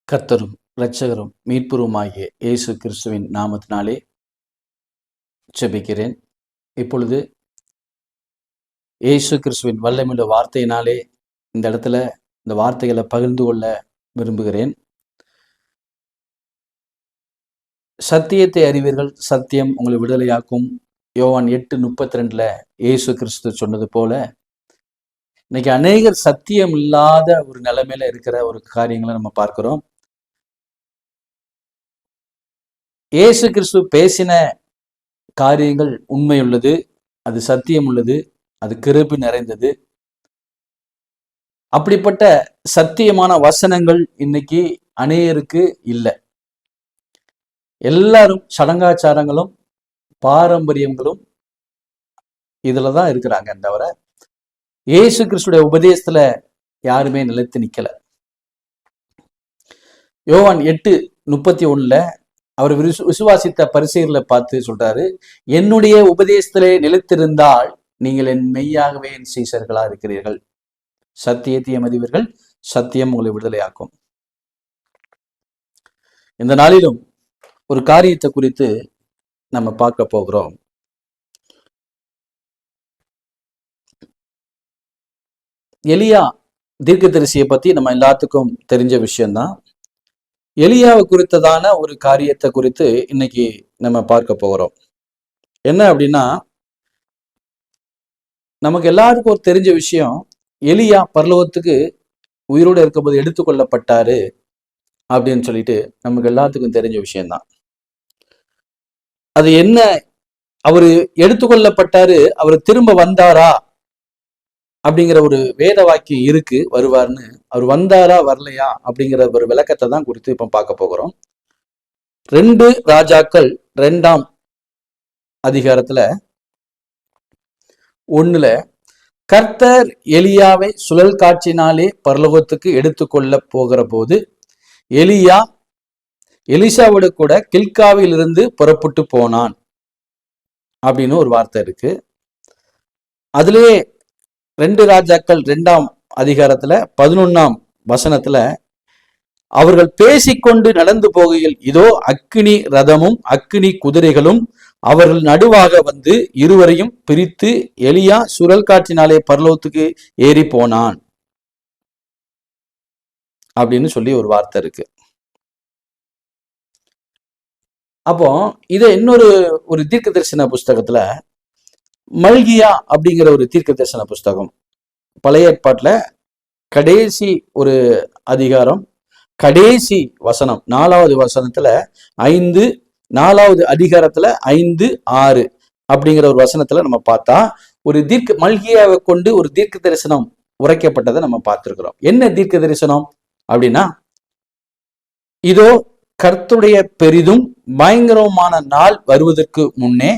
கர்த்தரும் இரட்சகரும் மீட்புருமாகிய இயேசு கிறிஸ்துவின் நாமத்தினாலே ஜெபிக்கிறேன். இப்பொழுது இயேசு கிறிஸ்துவின் வல்லமையுள்ள வார்த்தையினாலே இந்த இடத்துல இந்த வார்த்தைகளை பகிர்ந்து கொள்ள விரும்புகிறேன். சத்தியத்தை அறிவீர்கள், சத்தியம் உங்களை விடுதலையாக்கும். யோவான் 8:32 இயேசு கிறிஸ்து சொன்னது போல இன்னைக்கு அநேகர் சத்தியம் இல்லாத ஒரு நிலைமையில இருக்கிற ஒரு காரியங்களை நம்ம பார்க்கிறோம். இயேசு கிறிஸ்து பேசின காரியங்கள் உண்மையுள்ளது, அது சத்தியம் உள்ளது, அது கிருபை நிறைந்தது. அப்படிப்பட்ட சத்தியமான வசனங்கள் இன்னைக்கு அநேகருக்கு இல்லை. எல்லாரும் சடங்காச்சாரங்களும் பாரம்பரியங்களும் இதுல தான் இருக்கிறாங்க. தவிர இயேசு கிறிஸ்துடைய உபதேசத்துல யாருமே நிலைத்து நிக்கல. யோவான் 8:31 அவர் விசுவாசித்த பரிசேயர்களை பார்த்து சொல்றாரு, என்னுடைய உபதேசத்திலே நிலைத்திருந்தால் நீங்கள் என் மெய்யாகவே என் சீஷர்களா இருக்கிறீர்கள். சத்தியத்தை அறிவீர்கள், சத்தியம் உங்களை விடுதலையாக்கும். இந்த நாளிலும் ஒரு காரியத்தை குறித்து நம்ம பார்க்க போகிறோம். எலியா தீர்க்கதரிசியை பத்தி நம்ம எல்லாத்துக்கும் தெரிஞ்ச விஷயம்தான். எலியாவை குறித்ததான ஒரு காரியத்தை குறித்து இன்னைக்கு நம்ம பார்க்க போகிறோம். என்ன அப்படின்னா, நமக்கு எல்லாருக்கும் ஒரு தெரிஞ்ச விஷயம், எலியா பரலோகத்துக்கு உயிரோடு இருக்கும்போது எடுத்துக்கொள்ளப்பட்டாரு அப்படின்னு சொல்லிட்டு நமக்கு எல்லாத்துக்கும் தெரிஞ்ச விஷயம்தான். அது என்ன, அவரு எடுத்துக்கொள்ளப்பட்டாரு, அவர் திரும்ப வந்தாரா அப்படிங்கிற ஒரு வேத வாக்கியம் இருக்கு, வருவார்னு. அவர் வந்தாரா வரலையா அப்படிங்கிற ஒரு விளக்கத்தை தான் குறித்து இப்ப பார்க்க போகிறோம். 2 ராஜாக்கள் 2ஆம் அதிகாரத்துல 1 கர்த்தர் எலியாவை சுழல் காற்றினாலே பரலோகத்துக்கு எடுத்துக்கொள்ள போகிற போது எலியா எலிசாவோடு கூட கில்காவில் இருந்து புறப்பட்டு போனான் அப்படின்னு ஒரு வார்த்தை இருக்கு. அதுலயே 2 ராஜாக்கள் 2ஆம் அதிகாரத்துல 11ஆம் வசனத்துல அவர்கள் பேசிக்கொண்டு நடந்து போகையில் இதோ அக்கினி ரதமும் அக்கினி குதிரைகளும் அவர்கள் நடுவாக வந்து இருவரையும் பிரித்து எலியா சுழல் காற்றினாலே பரலோகத்துக்கு ஏறி போனான் அப்படின்னு சொல்லி ஒரு வார்த்தை இருக்கு. அப்போ இதை ஒரு தீர்க்க தரிசன புஸ்தகத்துல, மல்கியா அப்படிங்கிற ஒரு தீர்க்க தரிசன புஸ்தகம், பழைய ஏற்பாட்டுல கடைசி ஒரு அதிகாரம், கடைசி வசனம் 4வது வசனத்துல 5, 4வது அதிகாரத்துல 5, 6 அப்படிங்கிற ஒரு வசனத்துல நம்ம பார்த்தா ஒரு மல்கியாவை கொண்டு ஒரு தீர்க்க தரிசனம் உரைக்கப்பட்டதை நம்ம பார்த்திருக்கிறோம். என்ன தீர்க்க தரிசனம் அப்படின்னா, இதோ கர்த்தருடைய பெரிதும் பயங்கரமான நாள் வருவதற்கு முன்னே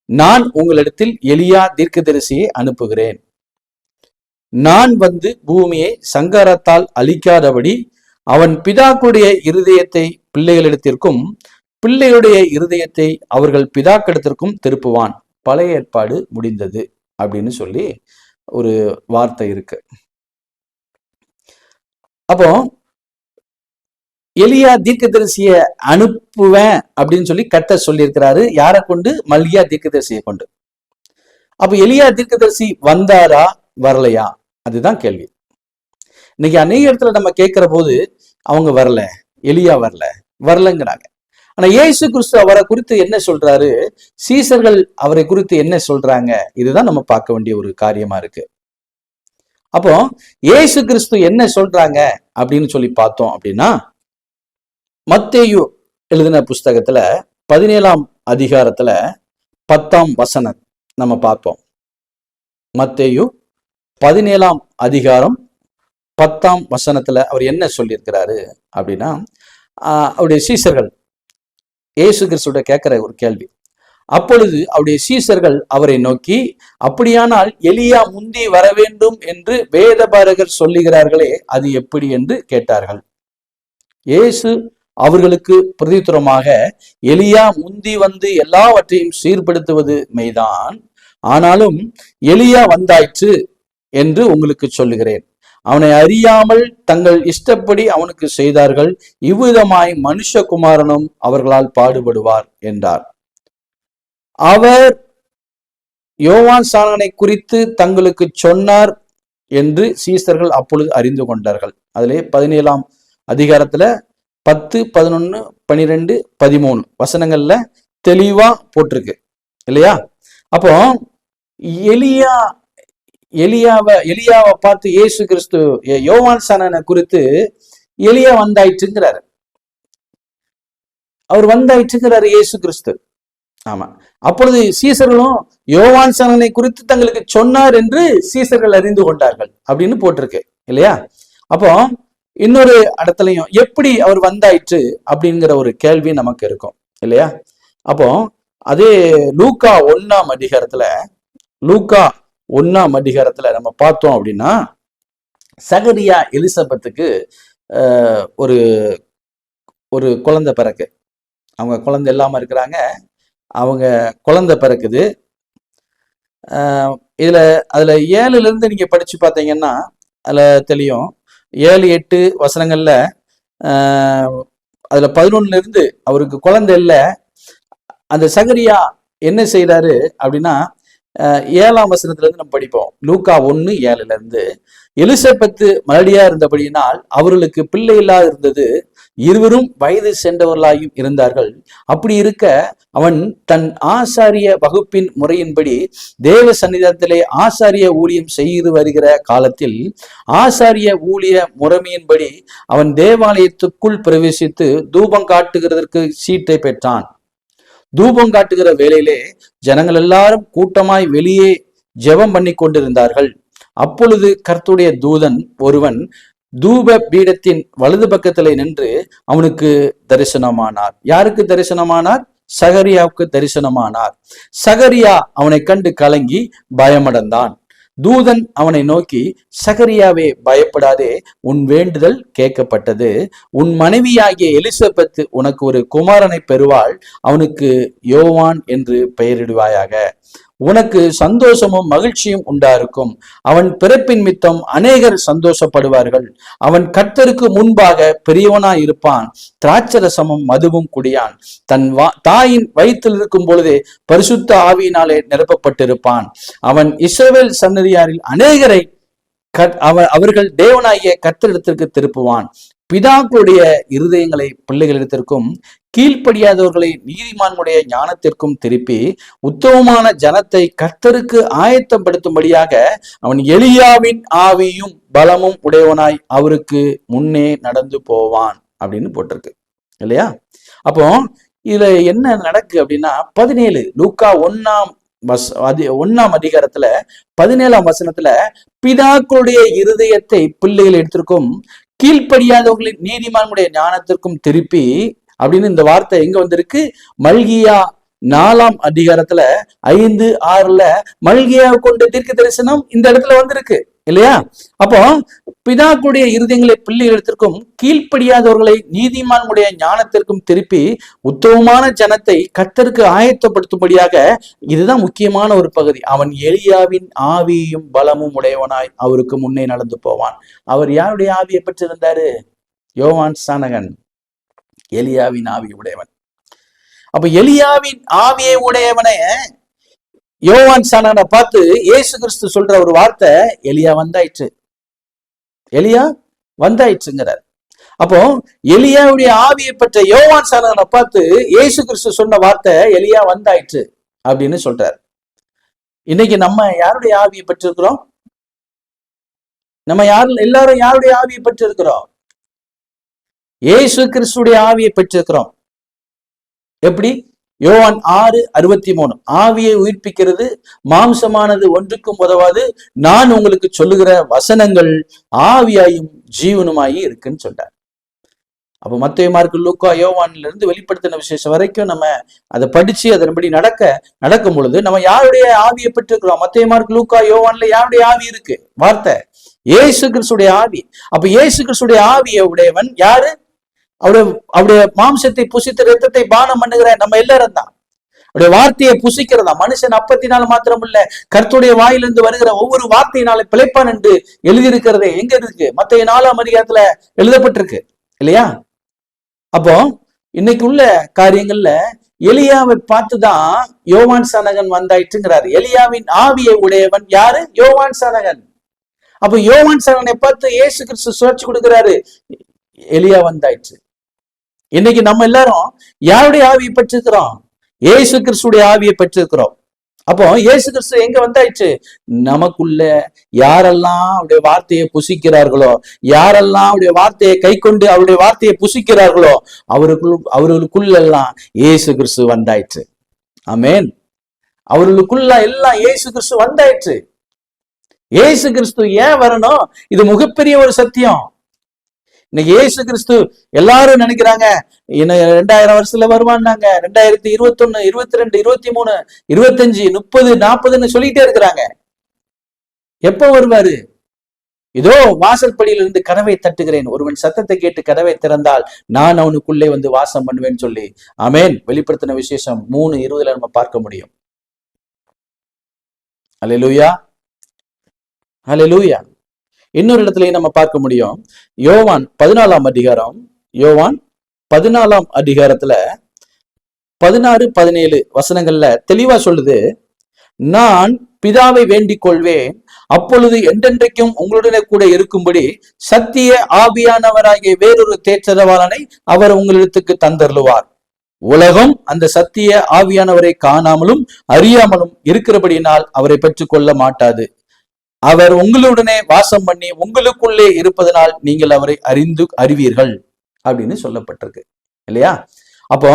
நான் உங்களிடத்தில் எலியா தீர்க்கதரிசியை அனுப்புகிறேன். நான் வந்து பூமியை சங்காரத்தால் அழிக்காதபடி அவன் பிதாக்களுடைய இருதயத்தை பிள்ளைகளிடத்திற்கும் பிள்ளைகளுடைய இருதயத்தை அவர்கள் பிதாக்களிடத்திற்கும் திருப்புவான். பழைய ஏற்பாடு முடிந்தது அப்படின்னு சொல்லி ஒரு வார்த்தை இருக்கு. அப்போ எலியா தீர்க்கதரிசியை அனுப்புவேன் அப்படின்னு சொல்லி கர்த்தர் சொல்லியிருக்கிறாரு. யாரை கொண்டு? மல்கியா தீர்க்கதரிசியை கொண்டு. அப்ப எலியா தீர்க்கதரிசி வந்தாரா வரலையா, அதுதான் கேள்வி. இன்னைக்கு அநேக இடத்துல நம்ம கேட்கிற போது அவங்க வரல, எலியா வரலங்கிறாங்க. ஆனா இயேசு கிறிஸ்து அவரை குறித்து என்ன சொல்றாரு, சீசர்கள் அவரை குறித்து என்ன சொல்றாங்க, இதுதான் நம்ம பார்க்க வேண்டிய ஒரு காரியமா இருக்கு. அப்போ இயேசு கிறிஸ்து என்ன சொல்றாங்க அப்படின்னு சொல்லி பார்த்தோம் அப்படின்னா, மத்தேயு எழுதின புஸ்தகத்துல 17ஆம் அதிகாரத்துல 10ஆம் வசனம் நம்ம பார்ப்போம். மத்தேயு 17ஆம் அதிகாரம் 10ஆம் வசனத்துல அவர் என்ன சொல்லியிருக்கிறாரு அப்படின்னா, அவருடைய சீசர்கள் இயேசு கிறிஸ்துவோட கேட்கிற ஒரு கேள்வி. அப்பொழுது அவருடைய சீசர்கள் அவரை நோக்கி, அப்படியானால் எலியா முந்தி வர வேண்டும் என்று வேதபாரகர் சொல்லுகிறார்களே, அது எப்படி என்று கேட்டார்கள். இயேசு அவர்களுக்கு பிரதியுத்தரமாக, எலியா முந்தி வந்து எல்லாவற்றையும் சீர்படுத்துவது மெய்தான், ஆனாலும் எலியா வந்தாயிற்று என்று உங்களுக்கு சொல்லுகிறேன். அவனை அறியாமல் தங்கள் இஷ்டப்படி அவனுக்கு செய்தார்கள். இவ்விதமாய் மனுஷகுமாரனும் அவர்களால் பாடுபடுவார் என்றார். அவர் யோவான் ஸ்நானனை குறித்து தங்களுக்கு சொன்னார் என்று சீசர்கள் அப்பொழுது அறிந்து கொண்டார்கள். அதிலே 17ஆம் அதிகாரத்துல 10, 11, 12, 13 வசனங்கள்ல தெளிவா போட்டிருக்கு இல்லையா? அப்போ எலியாவை பார்த்து இயேசு கிறிஸ்து யோவான் ஸ்நானனை குறித்து எலியா வந்தாயிற்றுங்கிறாரு. அவர் வந்தாயிற்றுங்கிறாரு இயேசு கிறிஸ்து. ஆமா, அப்பொழுது சீசர்களும் யோவான் ஸ்நானனை குறித்து தங்களுக்கு சொன்னார் என்று சீசர்கள் அறிந்து கொண்டார்கள் அப்படின்னு போட்டிருக்கு இல்லையா? அப்போ இன்னொரு இடத்துலயும் எப்படி அவர் வந்தாயிற்று அப்படிங்கிற ஒரு கேள்வி நமக்கு இருக்கும் இல்லையா? அப்போ அதே லூக்கா 1ஆம் அதிகாரத்துல நம்ம பார்த்தோம் அப்படின்னா, சகரியா எலிசபெத்துக்கு ஒரு ஒரு குழந்தை பிறக்கு. அவங்க குழந்தை இல்லாம இருக்கிறாங்க, அவங்க குழந்தை பிறக்குது. அதுல 7ல இருந்து நீங்க படிச்சு பார்த்தீங்கன்னா அதுல தெரியும். 7, 8 வசனங்கள்ல அதுல 11ல இருந்து அவருக்கு குழந்தை இல்லை. அந்த சகரியா என்ன செய்யறாரு அப்படின்னா 7ஆம் வசனத்துல இருந்து நம்ம படிப்போம். லூக்கா 1:7ல இருந்து, எலிசபெத்து மலடியா இருந்தபடியினால் அவர்களுக்கு பிள்ளை இல்லாது இருந்தது. இருவரும் வயது சென்றவர்களாயும் இருந்தார்கள். அப்படி இருக்க அவன் தன் ஆசாரிய வகுப்பின் முறையின்படி தேவ சன்னிதானத்திலே ஆசாரிய ஊழியம் செய்து வருகிற காலத்தில் ஆசாரிய ஊழிய முறைமையின்படி அவன் தேவாலயத்துக்குள் பிரவேசித்து தூபம் காட்டுகிறதற்கு சீட்டை பெற்றான். தூபம் காட்டுகிற வேளையிலே ஜனங்கள் எல்லாரும் கூட்டமாய் வெளியே ஜெபம் பண்ணி கொண்டிருந்தார்கள். அப்பொழுது கர்த்தருடைய தூதன் ஒருவன் தூப பீடத்தின் வலது பக்கத்திலே நின்று அவனுக்கு தரிசனமானார். யாருக்கு தரிசனமானார்? சகரியாவுக்கு தரிசனமானார். சகரியா அவனை கண்டு கலங்கி பயமடைந்தான். தூதன் அவனை நோக்கி, சகரியாவே பயப்படாதே, உன் வேண்டுதல் கேட்கப்பட்டது. உன் மனைவியாகிய எலிசபெத்து உனக்கு ஒரு குமாரனை பெறுவாள். அவனுக்கு யோவான் என்று பெயரிடுவாயாக. உனக்கு சந்தோஷமும் மகிழ்ச்சியும் உண்டாயிருக்கும். அவன் பிறப்பின் மித்தம் அநேகர் சந்தோஷப்படுவார்கள். அவன் கர்த்தருக்கு முன்பாக பெரியவனாய் இருப்பான். திராட்சரசமும் மதுவும் குடியான். தன் தாயின் வயிற்றில் இருக்கும் பொழுதே பரிசுத்த ஆவியினாலே நிரப்பப்பட்டிருப்பான். அவன் இஸ்ரவேல் சன்னதியாரில் அநேகரை அவர்கள் தேவனாகிய கர்த்தரிடத்திற்கு திருப்புவான். பிதாக்களுடைய இருதயங்களை பிள்ளைகளிடத்திற்கும் கீழ்ப்படியாதவர்களை நீதிமான்களுடைய ஞானத்திற்கும் திருப்பி உத்தமமான ஜனத்தை கர்த்தருக்கு ஆயத்தப்படுத்தும்படியாக அவன் எலியாவின் ஆவியும் பலமும் உடையவனாய் அவருக்கு முன்னே நடந்து போவான் அப்படின்னு போட்டிருக்கு இல்லையா? அப்போ இதுல என்ன நடக்கு அப்படின்னா 17 லூக்கா 1ஆம் அதிகாரத்துல 17ஆம் வசனத்துல பிதாக்களுடைய இருதயத்தை பிள்ளைகள் எடுத்திருக்கும் கீழ்ப்படியாதவர்களின் நீதிமான்களுடைய ஞானத்திற்கும் திருப்பி அப்படின்னு இந்த வார்த்தை எங்க வந்திருக்கு? மல்கியா 4ஆம் அதிகாரத்துல 5, 6ல மல்கியாவை கொண்ட தீர்க்க தரிசனம் இந்த இடத்துல வந்திருக்கு இல்லையா? அப்போ பிதாக்களுடைய இருதயங்களை பிள்ளைகளிடத்திற்கும் கீழ்ப்படியாதவர்களை நீதிமான்களுடைய ஞானத்திற்கும் திருப்பி உத்தமமான ஜனத்தை கர்த்தருக்கு ஆயத்தப்படுத்தும்படியாக, இதுதான் முக்கியமான ஒரு பகுதி. அவன் எலியாவின் ஆவியும் பலமும் உடையவனாய் அவருக்கு முன்னே நடந்து போவான். அவர் யாருடைய ஆவியை பெற்றிருந்தாரு? யோவான் ஸ்நானகன் எலியாவின் ஆவி உடையவன். அப்ப எலியாவின் ஆவியை உடையவனை யோவான் ஸ்நானனை பார்த்து இயேசு கிறிஸ்து சொல்ற ஒரு வார்த்தை, எலியா வந்தாயிற்று, எலியா வந்தாயிற்றுங்கிறார். அப்போ எலியாவுடைய ஆவியை பெற்ற யோவான் ஸ்நானனை பார்த்து இயேசு கிறிஸ்து சொன்ன வார்த்தை எலியா வந்தாயிற்று அப்படின்னு சொல்றார். இன்னைக்கு நம்ம யாருடைய ஆவியை பெற்றிருக்கிறோம்? நம்ம எல்லாரும் யாருடைய ஆவியை பெற்றிருக்கிறோம்? இயேசு கிறிஸ்துடைய ஆவியை பெற்றிருக்கிறோம். எப்படி? யோவான் 6:63, ஆவியை உயிர்ப்பிக்கிறது மாம்சமானது ஒன்றுக்கும் உதவாது, நான் உங்களுக்கு சொல்லுகிற வசனங்கள் ஆவியாயும் ஜீவனுமாயி இருக்குன்னு சொல்றார். அப்ப மத்தேயு, மார்க்கு, லூக்கா, யோவான்ல இருந்து வெளிப்படுத்தின விசேஷம் வரைக்கும் நம்ம அதை படிச்சு அதன்படி நடக்கும் பொழுது நம்ம யாருடைய ஆவியை பெற்றிருக்கிறோம்? மத்தேயு, மார்க்கு, லூக்கா, யோவான்ல யாருடைய ஆவி இருக்கு? வார்த்தை இயேசு கிறிஸ்துடைய ஆவி. அப்ப இயேசு கிறிஸ்துடைய ஆவியை உடையவன் யாரு? அவருடைய மாம்சத்தை புசித்த ரத்தத்தை பானம் பண்ணுகிற நம்ம எல்லாரும் தான். அவருடைய வார்த்தையை புசிக்கிறதா. மனுஷன் அப்பத்தினால மாத்திரம் இல்ல, கர்த்தருடைய வாயிலிருந்து வருகிற ஒவ்வொரு வார்த்தையினால பிழைப்பான் என்று எழுதியிருக்கிறதே எங்க இருக்கு? மத்தேயு 4ஆம் அதிகாரத்துல எழுதப்பட்டிருக்கு இல்லையா? அப்போ இன்னைக்கு உள்ள காரியங்கள்ல எலியாவை பார்த்துதான் யோவான் சானகன் வந்தாயிற்றுங்கிறாரு. எலியாவின் ஆவியை உடையவன் யாரு? யோவான் சானகன். அப்ப யோவான் சானகனை பார்த்து இயேசு கிறிஸ்து சுழற்சி கொடுக்கிறாரு, எலியா வந்தாயிற்று. இன்னைக்கு நம்ம எல்லாரும் யாருடைய ஆவியை பெற்றிருக்கிறோம்? இயேசு கிறிஸ்துடைய ஆவியை பெற்றிருக்கிறோம். அப்போ இயேசு கிறிஸ்து எங்க வந்தாயிற்று? நமக்குள்ள யாரெல்லாம் அவருடைய வார்த்தையை புசிக்கிறார்களோ, யாரெல்லாம் அவருடைய வார்த்தையை கை கொண்டு அவருடைய வார்த்தையை புசிக்கிறார்களோ அவர்களுக்குள்ளெல்லாம் இயேசு கிறிஸ்து வந்தாயிற்று. ஆமென். அவர்களுக்குள்ள எல்லாம் இயேசு கிறிஸ்து வந்தாயிற்று. இயேசு கிறிஸ்து ஏன் வரணும்? இது மிகப்பெரிய ஒரு சத்தியம். இன்னைக்கு இயேசு கிறிஸ்து எல்லாரும் நினைக்கிறாங்க 2000 வருஷத்துல வருவான்னாங்க, 2021, 22, 23, 25, 30, 40ன்னு சொல்லிட்டே இருக்கிறாங்க. எப்ப வருவாரு? இதோ வாசற்படியில இருந்து கதவை தட்டுகிறேன், ஒருவன் சத்தத்தை கேட்டு கதவை திறந்தால் நான் அவனுக்குள்ளே வந்து வாசம் பண்ணுவேன்னு சொல்லி, ஆமென், வெளிப்படுத்தின விசேஷம் 3:20 நம்ம பார்க்க முடியும். அல்லேலூயா, அல்லேலூயா. இன்னொரு இடத்துலயும் நம்ம பார்க்க முடியும். யோவான் 14ஆம் அதிகாரம், யோவான் 14ஆம் அதிகாரத்துல 16, 17 வசனங்கள்ல தெளிவா சொல்லுது, நான் பிதாவை வேண்டிக் கொள்வேன், அப்பொழுது என்றென்றைக்கும் உங்களுடனே கூட இருக்கும்படி சத்திய ஆவியானவராகிய வேறொரு தேற்றரவாளனை அவர் உங்களிடத்துக்கு தந்தருளுவார். உலகம் அந்த சத்திய ஆவியானவரை காணாமலும் அறியாமலும் இருக்கிறபடியினால் அவரை பெற்றுக்கொள்ள மாட்டாது. அவர் உங்களுடனே வாசம் பண்ணி உங்களுக்குள்ளே இருப்பதனால் நீங்கள் அவரை அறிவீர்கள் அப்படின்னு சொல்லப்பட்டிருக்கு இல்லையா? அப்போ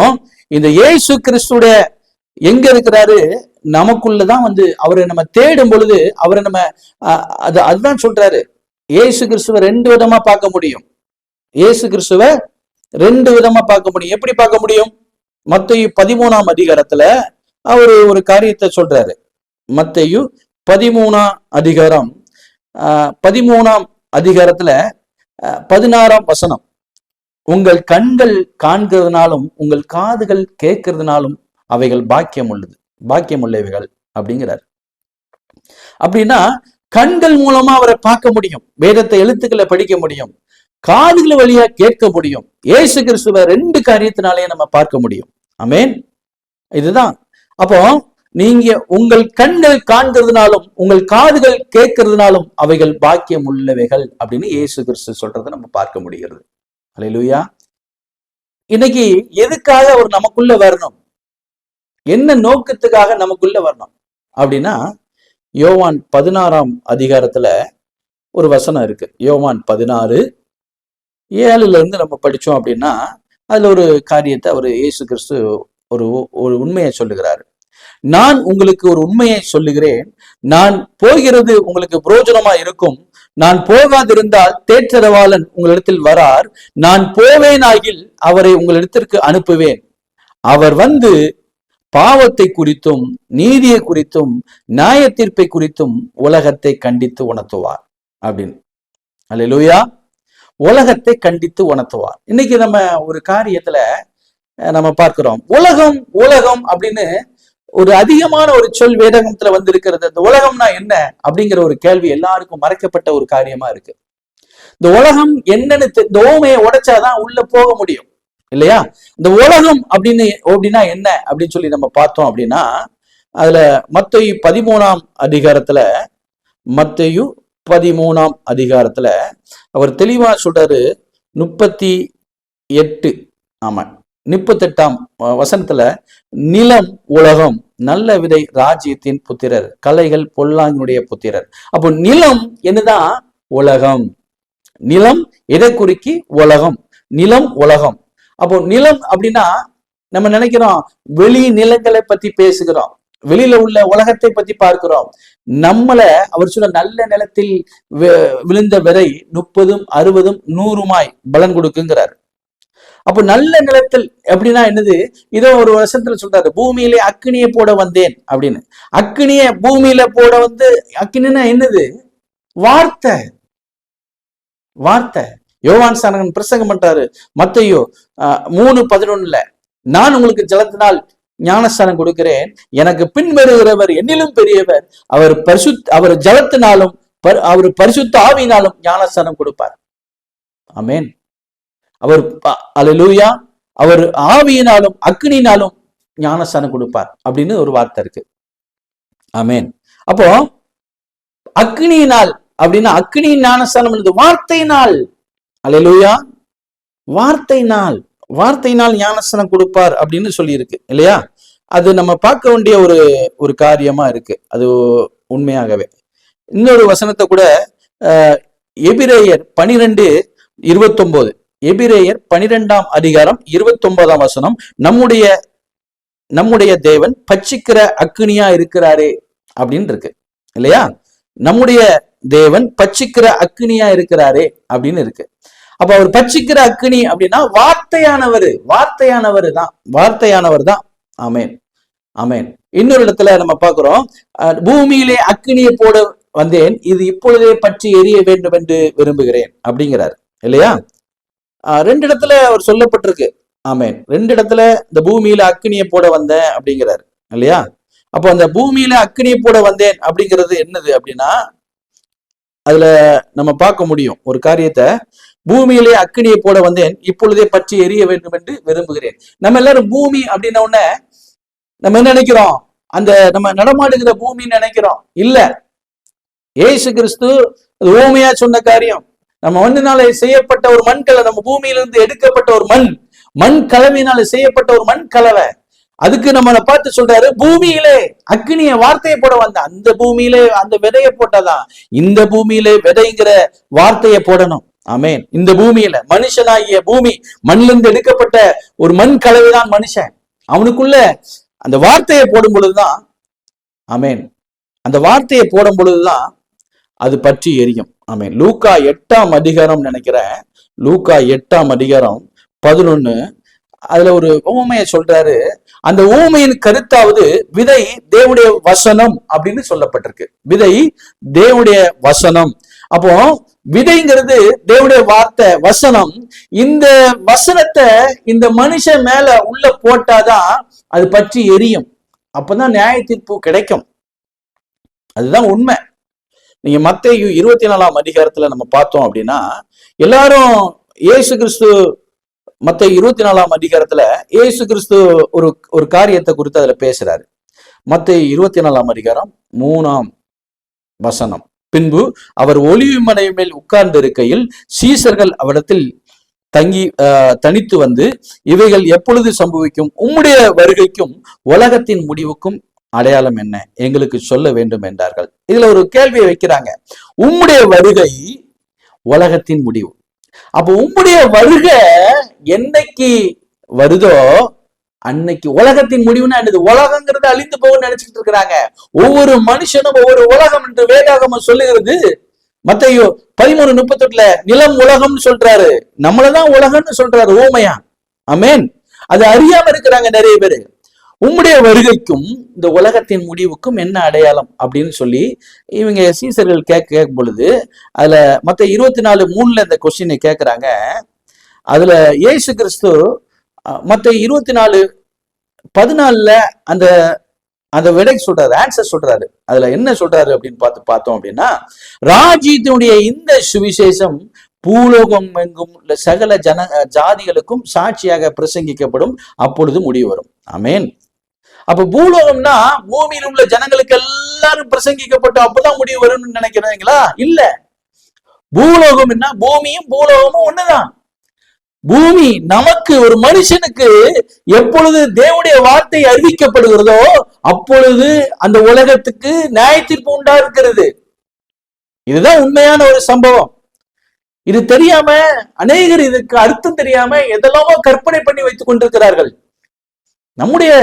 இந்த இயேசு கிறிஸ்துடைய எங்க இருக்கிறாரு? நமக்குள்ளதான் வந்து அவரை நம்ம தேடும் பொழுது அவரை நம்ம அதுதான் சொல்றாரு. இயேசு கிறிஸ்துவ 2 விதமா பார்க்க முடியும். இயேசு கிறிஸ்துவ 2 விதமா பார்க்க முடியும். எப்படி பார்க்க முடியும்? மத்தேயு 13ஆம் அதிகாரத்துல அவரு ஒரு காரியத்தை சொல்றாரு. மத்தேயு 13ஆம் அதிகாரம் 13ஆம் அதிகாரத்துல 16ஆம் வசனம், உங்கள் கண்கள் காண்கிறதுனாலும் உங்கள் காதுகள் கேட்கறதுனாலும் அவைகள் பாக்கியம் உள்ளவைகள் அப்படிங்கிறார். அப்படின்னா கண்கள் மூலமா அவரை பார்க்க முடியும், வேதத்தை எழுத்துக்களை படிக்க முடியும், காதுகள் வழியா கேட்க முடியும். இயேசு கிறிஸ்துவ 2 காரியத்தினாலே நம்ம பார்க்க முடியும். ஆமென். இதுதான். அப்போ நீங்க உங்கள் கண்கள் காண்கிறதுனாலும் உங்கள் காதுகள் கேட்கறதுனாலும் அவைகள் பாக்கியம் உள்ளவைகள் அப்படின்னு இயேசு கிறிஸ்து சொல்றதை நம்ம பார்க்க முடிகிறது. அல்லேலூயா. இன்னைக்கு எதுக்காக அவர் நமக்குள்ள வரணும்? என்ன நோக்கத்துக்காக நமக்குள்ள வரணும் அப்படின்னா, யோவான் 16ஆம் அதிகாரத்துல ஒரு வசனம் இருக்கு. யோவான் 16:7 இருந்து நம்ம படிச்சோம் அப்படின்னா அதுல ஒரு காரியத்தை அவர் இயேசு கிறிஸ்து ஒரு உண்மையை சொல்லுகிறாரு. நான் உங்களுக்கு ஒரு உண்மையை சொல்லுகிறேன், நான் போகிறது உங்களுக்கு பிரயோஜனமா இருக்கும், நான் போகாதிருந்தால் தேற்றரவாளன் உங்களிடத்தில் வரார், நான் போவேனாகில் அவரை உங்களிடத்திற்கு அனுப்புவேன், அவர் வந்து பாவத்தை குறித்தும் நீதியை குறித்தும் நியாய தீர்ப்பை குறித்தும் உலகத்தை கண்டித்து உணர்த்துவார் அப்படின்னு. அல்லேலூயா. உலகத்தை கண்டித்து உணர்த்துவார். இன்னைக்கு நம்ம ஒரு காரியத்துல நம்ம பார்க்கிறோம், உலகம் அப்படின்னு ஒரு அதிகமான ஒரு சொல் வேதகத்துல வந்து இருக்கிறது. இந்த உலகம்னா என்ன அப்படிங்கிற ஒரு கேள்வி எல்லாருக்கும் மறைக்கப்பட்ட ஒரு காரியமா இருக்கு. இந்த உலகம் என்னன்னு இந்த ஓமையை உடைச்சாதான் உள்ள போக முடியும் இல்லையா? இந்த உலகம் அப்படின்னா என்ன அப்படின்னு சொல்லி நம்ம பார்த்தோம் அப்படின்னா, அதுல மத்தேயு 13ஆம் அதிகாரத்துல அவர் தெளிவா சொல்றாரு. 38ஆம் வசனத்துல, நிலம் உலகம், நல்ல விதை ராஜ்யத்தின் புத்திரர், கலைகள் பொல்லாங்கினுடைய புத்திரர். அப்போ நிலம் என்னதான்? உலகம். நிலம் எதை குறிக்கி? உலகம். நிலம் உலகம். அப்போ நிலம் அப்படின்னா நம்ம நினைக்கிறோம் வெளி நிலங்களை பத்தி பேசுகிறோம், வெளியில உள்ள உலகத்தை பத்தி பார்க்கிறோம். நம்மள அவர் சொல்ல நல்ல நிலத்தில் விழுந்த விதை 30, 60, 100 பலன் கொடுக்குங்கிறார். அப்போ நல்ல நிலத்தில் அப்படின்னா என்னது? இதோ ஒரு வருஷத்துல சொல்றாரு, பூமியிலே அக்கினியை போட வந்தேன் அப்படின்னு. அக்கினிய பூமியில போட வந்து, அக்கினா என்னது? வார்த்தை. யோவான் சானகன் பிரசங்கம் பண்றாரு மத்தேயு 3:11, நான் உங்களுக்கு ஜலத்தினால் ஞானஸ்தானம் கொடுக்கிறேன், எனக்கு பின் வருகிறவர் என்னிலும் பெரியவர், அவர் ஜலத்தினாலும் அவர் பரிசுத்த ஆவியினாலும் ஞானஸ்தானம் கொடுப்பார். ஆமென். அவர் அல்லேலூயா, அவர் ஆவியினாலும் அக்னியினாலும் ஞானஸ்தானம் கொடுப்பார் அப்படின்னு ஒரு வார்த்தை இருக்கு. ஆமென். அப்போ அக்னியினால் அப்படின்னா அக்னியின் ஞானஸ்தானம் என்பது வார்த்தையினால். அல்லேலூயா, வார்த்தையினால் ஞானஸ்தானம் கொடுப்பார் அப்படின்னு சொல்லி இருக்கு இல்லையா? அது நம்ம பார்க்க வேண்டிய ஒரு காரியமா இருக்கு. அது உண்மையாகவே. இன்னொரு வசனத்தை கூட எபிரேயர் 12:29, எபிரேயர் 12ஆம் அதிகாரம் 29ஆம் வசனம், நம்முடைய தேவன் பட்சிக்கிற அக்னியா இருக்கிறாரே அப்படின்னு இருக்கு இல்லையா? நம்முடைய தேவன் பட்சிக்கிற அக்னியா இருக்கிறாரே அப்படின்னு இருக்கு. அப்ப அவர் பட்சிக்கிற அக்னி அப்படின்னா வார்த்தையானவர் தான். ஆமென், ஆமென். இன்னொரு இடத்துல நம்ம பார்க்கிறோம், பூமியிலே அக்னியை போட வந்தேன், இது இப்பொழுதே பற்றி எரிய வேண்டும் என்று விரும்புகிறேன் அப்படிங்கிறார் இல்லையா? 2 இடத்துல அவர் சொல்லப்பட்டிருக்கு. ஆமென். 2 இடத்துல இந்த பூமியில அக்னியை போட வந்தேன் அப்படிங்கிறாரு இல்லையா? அப்போ அந்த பூமியில அக்னியை போட வந்தேன் அப்படிங்கிறது என்னது அப்படின்னா, அதுல நம்ம பார்க்க முடியும் ஒரு காரியத்தை. பூமியிலே அக்னியை போட வந்தேன், இப்பொழுதே பற்றி எரிய வேண்டும் என்று விரும்புகிறேன். நம்ம எல்லாரும் பூமி அப்படின்ன உடனே நம்ம என்ன நினைக்கிறோம்? அந்த நம்ம நடமாடுகிற பூமின்னு நினைக்கிறோம். இல்ல, இயேசு கிறிஸ்து ஊமையா சொன்ன காரியம். நம்ம மண்ணினால செய்யப்பட்ட ஒரு மண்கலை, நம்ம பூமியிலிருந்து எடுக்கப்பட்ட ஒரு மண் கலவையினால செய்யப்பட்ட ஒரு மண் கலவை. அதுக்கு நம்மளை பார்த்து சொல்றாரு, பூமியிலே அக்னிய வார்த்தையை போட வந்த, அந்த பூமியிலே அந்த விதையை போட்டாதான் இந்த பூமியிலே விதைங்கிற வார்த்தையை போடணும். ஆமென். இந்த பூமியில மனுஷனாகிய பூமி மண்ணிலிருந்து எடுக்கப்பட்ட ஒரு மண் கலவைதான் மனுஷன். அவனுக்குள்ள அந்த வார்த்தையை போடும் பொழுதுதான், ஆமென், அந்த வார்த்தையை போடும் பொழுதுதான் அது பற்றி எரியும். ஆமென். லூக்கா 8ஆம் அதிகாரம் நினைக்கிறேன், லூக்கா 8ஆம் அதிகாரம் 11, அதுல ஒரு ஊமையை சொல்றாரு. அந்த ஊமையின் கருத்தாவது விதை தேவனுடைய வசனம் அப்படின்னு சொல்லப்பட்டிருக்கு. விதை தேவனுடைய வசனம். அப்போ விதைங்கிறது தேவனுடைய வார்த்தை, வசனம். இந்த வசனத்தை இந்த மனுஷன் மேல உள்ள போட்டாதான் அது பற்றி எரியும். அப்பதான் நியாய தீர்ப்பு கிடைக்கும். அதுதான் உண்மை. நீங்க மத்தேயு 24ஆம் அதிகாரத்துல நம்ம பார்த்தோம் அப்படின்னா, எல்லாரும் இயேசு கிறிஸ்து மத்தேயு 24ஆம் அதிகாரத்துல இயேசு கிறிஸ்து ஒரு காரியத்தை குறித்து அதுல பேசுறாரு. மத்தேயு 24ஆம் அதிகாரம் 3ஆம் வசனம், பின்பு அவர் ஒலிவு மலை மேல் உட்கார்ந்து இருக்கையில் சீசர்கள் அவரிடத்தில் தனித்து வந்து, இவைகள் எப்பொழுது சம்பவிக்கும்? உம்முடைய வருகைக்கும் உலகத்தின் முடிவுக்கும் அடையாளம் என்ன? எங்களுக்கு சொல்ல வேண்டும் என்றார்கள். இதுல ஒரு கேள்வியை வைக்கிறாங்க. உம்முடைய வருகை, உலகத்தின் முடிவு. அப்போ உம்முடைய வருகை என்னைக்கு வருதோ அன்னைக்கு உலகத்தின் முடிவுன்னா என்னது? உலகங்கிறது அழிந்து போகும்னு நினைச்சுட்டு இருக்கிறாங்க. ஒவ்வொரு மனுஷனும் ஒவ்வொரு உலகம் என்று வேதாகமம் சொல்லுகிறது. மத்தேயு 13:38 நிலம் உலகம்னு சொல்றாரு, நம்மளதான் உலகம்னு சொல்றாரு ஊமையா. ஆமென். அது அறியாம இருக்கிறாங்க நிறைய பேரு. உம்முடைய வருகைக்கும் இந்த உலகத்தின் முடிவுக்கும் என்ன அடையாளம் அப்படின்னு சொல்லி இவங்க சீசர்கள் கேட்கும் பொழுது, அதுல மத்தேயு 24:3 இந்த கொஸ்டினை கேட்கிறாங்க. அதுல இயேசு கிறிஸ்து மத்தேயு 24:14 அந்த விடை சொல்றாரு, ஆன்சர் சொல்றாரு. அதுல என்ன சொல்றாரு அப்படின்னு பார்த்தோம் அப்படின்னா, ராஜ்யத்தினுடைய இந்த சுவிசேஷம் பூலோகம் எங்கும் சகல ஜாதிகளுக்கும் சாட்சியாக பிரசங்கிக்கப்படும், அப்பொழுது முடிவு வரும். ஆமென். அப்ப பூலோகம்னா பூமியில் உள்ள ஜனங்களுக்கு எல்லாரும் பிரசங்கிக்கப்பட்டோம், அப்பதான் முடிவு வரும்னு நினைக்கிறீங்களா? இல்ல. பூலோகம் என்ன, பூமியும் பூலோகமும் ஒண்ணுதான். பூமி நமக்கு, ஒரு மனுஷனுக்கு எப்பொழுது தேவனுடைய வார்த்தை அறிவிக்கப்படுகிறதோ அப்பொழுது அந்த உலகத்துக்கு நியாய தீர்ப்பு உண்டா இருக்கிறது. இதுதான் உண்மையான ஒரு சம்பவம். இது தெரியாம அநேகர், இதுக்கு அர்த்தம் தெரியாம எதெல்லாமோ கற்பனை பண்ணி வைத்துக் கொண்டிருக்கிறார்கள். நம்முடைய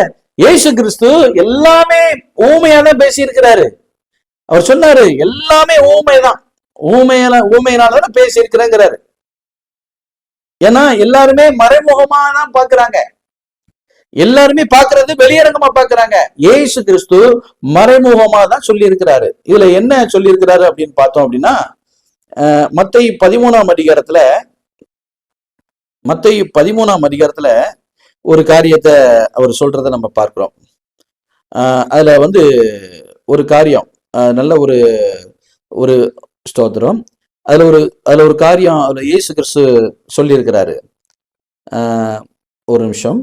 இயேசு கிறிஸ்து எல்லாமே ஊமையாதான் பேசி இருக்கிறாரு. அவர் சொன்னாரு, எல்லாமே ஊமைதான், ஊமையினாலதான் பேசி இருக்கிறேங்கிறாரு. ஏன்னா எல்லாருமே மறைமுகமா தான் பாக்குறாங்க, எல்லாருமே பாக்குறது வெளியரங்கமா பாக்குறாங்க. இயேசு கிறிஸ்து மறைமுகமா தான் சொல்லி இருக்கிறாரு. இதுல என்ன சொல்லி இருக்கிறாரு அப்படின்னு பார்த்தோம் அப்படின்னா, மத்தேயு 13ஆம் அதிகாரத்துல ஒரு காரியத்தை அவர் சொல்றதை நம்ம பார்க்கிறோம். அதுல வந்து ஒரு காரியம், நல்ல ஒரு ஒரு ஸ்தோத்திரம். அதுல ஒரு காரியம் அதுல இயேசு கிறிஸ்து சொல்லியிருக்கிறாரு. ஒரு நிமிஷம்.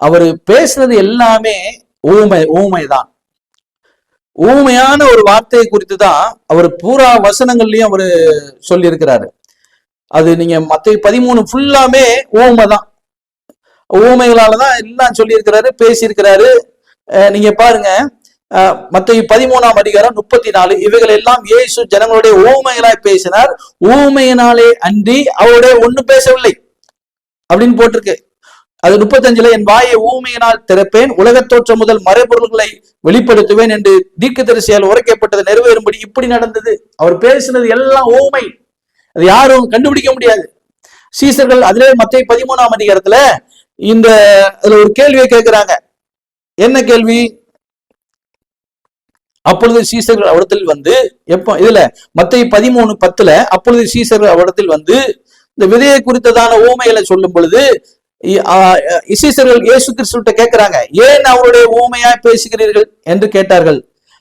அவர் பேசுனது எல்லாமே ஊமைதான். ஊமையான ஒரு வார்த்தையை குறித்து தான் அவர் பூரா வசனங்கள்லயும் அவரு சொல்லி இருக்கிறாரு. அது நீங்க மத்தேயு 13 ஃபுல்லாமே ஊமைதான். ஊமைகளாலதான் எல்லாம் சொல்லி இருக்கிறாரு, பேசியிருக்கிறாரு. நீங்க பாருங்க, மத்தேயு 13ஆம் அதிகாரம் 34, இவைகள் எல்லாம் இயேசு ஜனங்களுடைய ஊமைகளாய் பேசினார், ஊமையினாலே அன்றி அவருடைய ஒண்ணும் பேசவில்லை அப்படின்னு போட்டிருக்கு. அது 35ல, என் வாயை ஊமையினால் திறப்பேன், உலகத் தோற்றம் முதல் மறைபொருள்களை வெளிப்படுத்துவேன் என்று தீர்க்கதரிசியால் உரைக்கப்பட்டது நிறைவேறும்படி இப்படி நடந்தது. அவர் பேசினது எல்லாம் ஊமை, அது யாரும் கண்டுபிடிக்க முடியாது. சீசர்கள் அதிலே மத்தேயு 13ஆம் அதிகாரத்துல அதுல ஒரு கேள்வியை கேட்கிறாங்க. என்ன கேள்வி? அப்பொழுது சீசர்கள் அவரிடத்தில் வந்து, இதுல மத்தேயு 13:10, அப்பொழுது சீசர்கள் அவரிடத்தில் வந்து இந்த விதையை குறித்ததான ஊமைகளை சொல்லும் பொழுது சீசர்கள் இயேசு கிறிஸ்துவிட்ட கேட்கிறாங்க, ஏன் அவருடைய ஊமையாய் பேசுகிறீர்கள் என்று கேட்டார்கள்.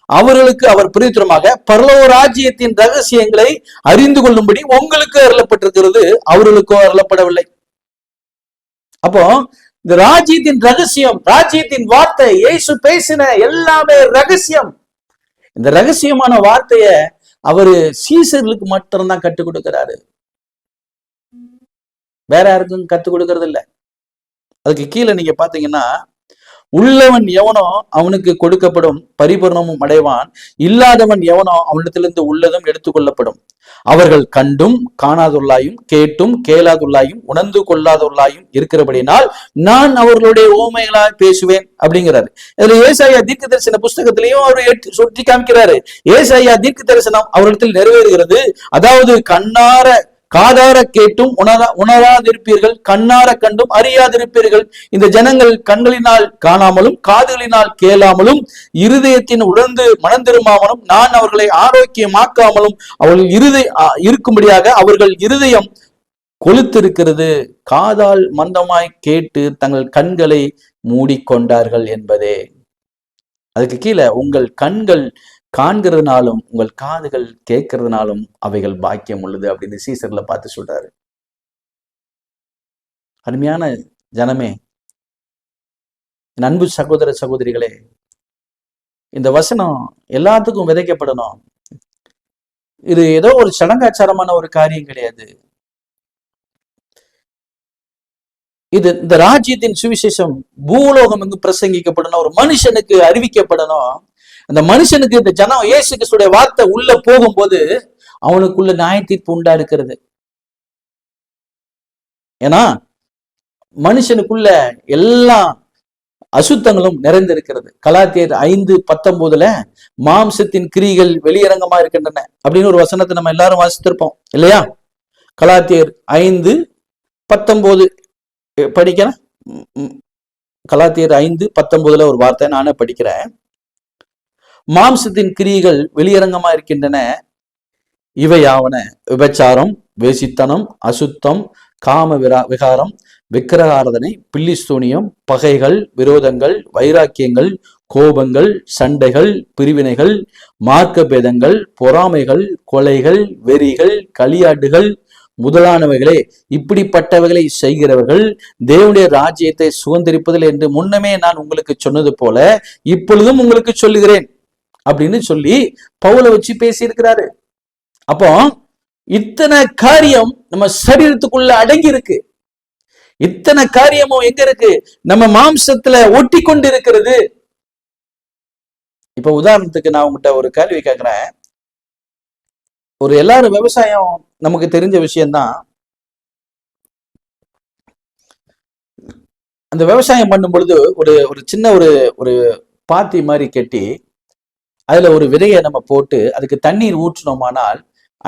அவர்களுக்கு அவர் பிரதித்திரமாக, பரலோக ராஜ்யத்தின் ரகசியங்களை அறிந்து கொள்ளும்படி உங்களுக்கு அருளப்பட்டிருக்கிறது, அவர்களுக்கோ அருளப்படவில்லை. அப்போ இந்த ராஜ்யத்தின் ரகசியம், ராஜ்யத்தின் வார்த்தை, இயேசு பேசின எல்லாமே ரகசியம். இந்த ரகசியமான வார்த்தைய அவரு சீசர்களுக்கு மட்டும்தான் கற்றுக் கொடுக்கிறாரு, வேற யாருக்கும் கற்றுக் கொடுக்கறது இல்லை. அதுக்கு கீழே நீங்க பாத்தீங்கன்னா, உள்ளவன் எவனோ அவனுக்கு கொடுக்கப்படும், பரிபூர்ணமும் அடைவான், இல்லாதவன் எவனோ அவனிடத்திலிருந்து உள்ளதும் எடுத்துக்கொள்ளப்படும். அவர்கள் கண்டும் காணாதுள்ளாயும் கேட்டும் கேளாதுள்ளாயும் உணர்ந்து கொள்ளாதுள்ளாயும் இருக்கிறபடினால் நான் அவர்களுடைய ஊமைகளாய் பேசுவேன் அப்படிங்கிறாரு. இதுல ஏசாயா தீர்க்க தரிசன புஸ்தகத்திலையும் அவர் சுட்டி காமிக்கிறாரு. ஏசாயா தீர்க்க தரிசனம் அவரிடத்தில் நிறைவேறுகிறது. அதாவது காதார கேட்டும் உணராதிருப்பீர்கள், கண்ணார கண்டும் அறியாதிருப்பீர்கள். இந்த ஜனங்கள் கண்களினால் காணாமலும் காதுகளினால் கேளாமலும் இருதயத்தின் உணர்ந்து மனம் திரும்பாமலும் நான் அவர்களை ஆரோக்கியமாக்காமலும் அவர்கள் இருக்கும்படியாக அவர்கள் இருதயம் கொளுத்திருக்கிறது, காதால் மந்தமாய் கேட்டு தங்கள் கண்களை மூடிக்கொண்டார்கள் என்பதே. அதுக்கு கீழே, உங்கள் கண்கள் காண்கிறதுனாலும் உங்கள் காதுகள் கேட்கறதுனாலும் அவைகள் பாக்கியம் உள்ளது அப்படின்னு சீசர்ல பார்த்து சொல்றாரு. அருமையான ஜனமே, அன்பு சகோதர சகோதரிகளே, இந்த வசனம் எல்லாத்துக்கும் விதைக்கப்படணும். இது ஏதோ ஒரு சடங்காச்சாரமான ஒரு காரியம் கிடையாது. இது இந்த ராஜ்யத்தின் சுவிசேஷம் பூலோகம் எங்கு பிரசங்கிக்கப்படணும், ஒரு மனுஷனுக்கு அறிவிக்கப்படணும். அந்த மனுஷனுக்கு இந்த ஜனம் இயேசு கிறிஸ்துடைய வார்த்தை உள்ள போகும்போது அவனுக்குள்ள நியாய தீர்ப்பு உண்டா இருக்கிறது. ஏன்னா மனுஷனுக்குள்ள எல்லா அசுத்தங்களும் நிறைந்திருக்கிறது. கலாத்தியர் 5:19 மாம்சத்தின் கிரிகள் வெளியரங்கமா இருக்கின்றன அப்படின்னு ஒரு வசனத்தை நம்ம எல்லாரும் வாசித்திருப்போம் இல்லையா? கலாத்தியர் 5:19 படிக்கிறேன். கலாத்தியர் 5:19 ஒரு வார்த்தை நானே படிக்கிறேன். மாம்சத்தின் கிரியைகள் வெளியரங்கமா இருக்கின்றன, இவையாவன: விபச்சாரம், வேசித்தனம், அசுத்தம், காம விகாரம், விக்கிரகாராதனை, பில்லிஸ்தோனியம், பகைகள், விரோதங்கள், வைராக்கியங்கள், கோபங்கள், சண்டைகள், பிரிவினைகள், மார்க்க பேதங்கள், பொறாமைகள், கொலைகள், வெறிகள், களியாட்டுகள் முதலானவைகளே. இப்படிப்பட்டவைகளை செய்கிறவர்கள் தேவனுடைய ராஜ்யத்தை சுதந்திரிப்பதில் என்று முன்னமே நான் உங்களுக்கு சொன்னது போல இப்பொழுதும் உங்களுக்கு சொல்லுகிறேன் அப்படின்னு சொல்லி பவுலை வச்சு பேசி இருக்கிறாரு. அப்போ இத்தனை காரியம் நம்ம சரீரத்துக்குள்ள அடங்கி இருக்கு. இத்தனை காரியமும் எங்க இருக்கு? நம்ம மாம்சத்துல ஒட்டி கொண்டு இருக்கிறது. இப்ப உதாரணத்துக்கு நான் உங்ககிட்ட ஒரு கேள்வி கேட்கிறேன். எல்லாரும் விவசாயம் நமக்கு தெரிஞ்ச விஷயம்தான். அந்த விவசாயம் பண்ணும் பொழுது ஒரு சின்ன ஒரு பாத்தி மாதிரி கட்டி அதுல ஒரு விதையை நம்ம போட்டு அதுக்கு தண்ணீர் ஊற்றினோமானால்